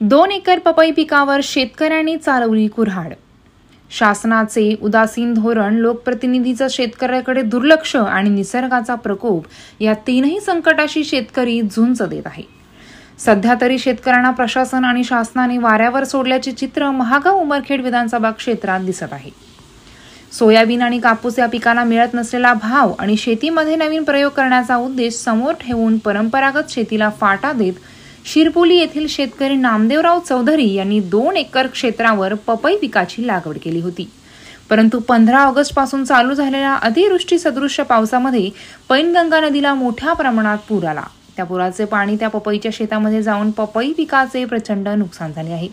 2 acre पपई पिकावर शेतकऱ्यांनी चालवली कुऱ्हाड। शासनाचे उदासीन धोरण, लोकप्रतिनिधीचं शेतकऱ्याकडे दुर्लक्ष आणि निसर्गाचा प्रकोप या तीनही संकटाशी शेतकरी झुंज देत आहे। सध्या तरी शेतकऱ्यांना प्रशासन आणि शासनाने वाऱ्यावर सोडल्याचे चित्र महागाव उमरखेड विधानसभा क्षेत्रात दिसत आहे। सोयाबीन आणि कापूस या पिकाला मिळत नसलेला भाव आणि शेतीमध्ये नवीन प्रयोग करण्याचा उद्देश समोर ठेवून परंपरागत शेतीला फाटा देत शिरपुली येथील शेतकरी नामदेवराव चौधरी यांनी 2 एकर क्षेत्रावर पपई पिकाची लागवड केली होती। परंतु 15 ऑगस्ट पासून चालू झालेल्या अतिवृष्टी सदृश्य पावसामध्ये पैनगंगा नदीला मोठ्या प्रमाणात पूर आला। त्या पुराचे पाणी त्या पपईच्या शेतामध्ये जाऊन पपई पिकाचे प्रचंड नुकसान झाले आहे।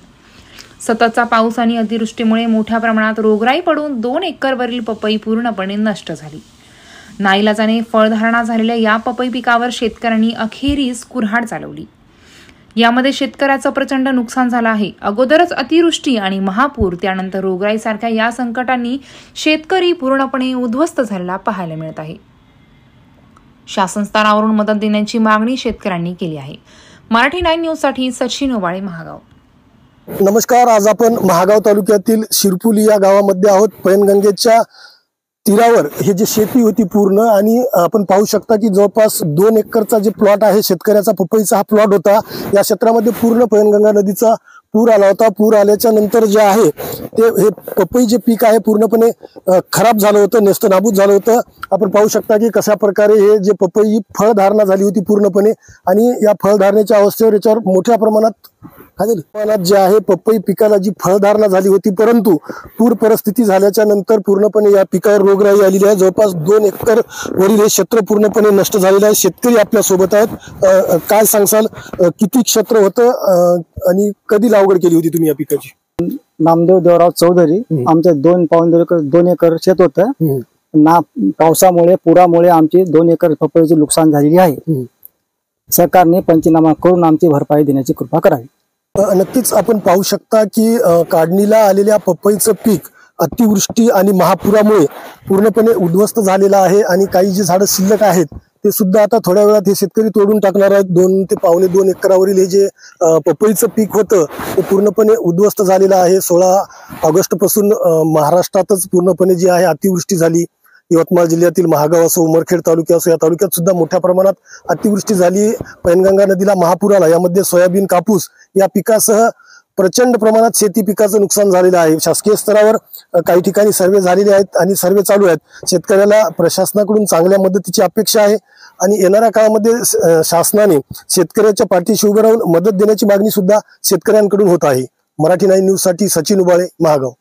सततचा पाऊस आणि अतिवृष्टीमुळे मोठ्या प्रमाणात रोगराई पडून 2 एकरवरील पपई पूर्णपणे नष्ट झाली। नाईलाजाने फळधारणा झालेल्या या पपई पिकावर शेतकऱ्यांनी अखेरीस कुऱ्हाड चालवली। यामध्ये शेतकऱ्याचं प्रचंड नुकसान झालं आहे। अगोदरच अतिवृष्टी आणि महापूर, त्यानंतर रोगराईसारख्या या संकटांनी शेतकरी पूर्णपणे उद्ध्वस्त झालेला पाहायला मिळत आहे। शासन स्तरावरून मदत देण्याची मागणी शेतकऱ्यांनी केली आहे। मराठी 9 न्यूज साठी सचिन उबाळे, महागाव। नमस्कार, आज आपण महागाव तालुक्यातील शिरपुली या गावामध्ये आहोत। पैनगंगेच्या तीरावर हे जे शेती होती पूर्ण, आणि आपण पाहू शकता की जवळपास 2 एकरचा जे प्लॉट आहे शेतकऱ्याचा पपईचा हा प्लॉट होता। या क्षेत्रामध्ये पूर्ण पैनगंगा नदीचा पूर आला होता। पूर आल्याच्या नंतर जे आहे ते हे पपई जे पीक आहे पूर्णपणे खराब झालं होतं, नेस्तनाबूत झालं होतं। आपण पाहू शकता की कशा प्रकारे हे जे पपई फळधारणा झाली होती पूर्णपणे, आणि या फळधारणेच्या अवस्थेवर याच्यावर मोठ्या प्रमाणात जे आहे पपई पिकाला जी फळधारणा झाली होती, परंतु पूर परिस्थिती झाल्याच्या नंतर पूर्णपणे या पिकावर रोगराई आलेली आहे। जवळपास 2 एकर वरील हे क्षेत्र पूर्णपणे नष्ट झालेलं आहे। शेतकरी आपल्या सोबत आहेत। काय सांगसाल, किती क्षेत्र होतं आणि कधी लागवड केली होती तुम्ही या पिकाची? नामदेव देवराव चौधरी, आमचं 2 एकर शेत होतं ना। पावसामुळे पुरामुळे आमची 2 एकर पपईची नुकसान झालेली आहे। सरकारने पंचनामा करून आमची भरपाई देण्याची कृपा करावी। नक्कीच आपण पाहू शकता की काढणीला आलेल्या पपईचं पीक अतिवृष्टी आणि महापुरामुळे पूर्णपणे उद्ध्वस्त झालेलं आहे, आणि काही जी झाडं शिल्लक आहेत ते सुद्धा आता थोड्या वेळात हे शेतकरी तोडून टाकणार आहेत। 2 ते पावणे 2 एकरावरील हे जे पपईचं पीक होतं ते पूर्णपणे उद्ध्वस्त झालेलं आहे। 16 ऑगस्ट पासून महाराष्ट्रातच पूर्णपणे जी आहे अतिवृष्टी झाली। यवतमाळ जिल्ह्यातील महागाव असो, उमरखेड तालुका असो, या तालुक्यात सुद्धा मोठ्या प्रमाणात अतिवृष्टी झाली। पैनगंगा नदीला महापूर आला। यामध्ये सोयाबीन, कापूस या पिकासह प्रचंड प्रमाणात शेती पिकाचं नुकसान झालेलं आहे। शासकीय स्तरावर काही ठिकाणी सर्वे झालेले आहेत आणि सर्वे चालू आहेत। शेतकऱ्याला प्रशासनाकडून चांगल्या मदतीची अपेक्षा आहे, आणि येणाऱ्या काळामध्ये शासनाने शेतकऱ्याच्या पाठीशी उभं राहून मदत देण्याची मागणी सुद्धा शेतकऱ्यांकडून होत आहे। मराठी 9 न्यूज साठी सचिन उबाळे, महागाव।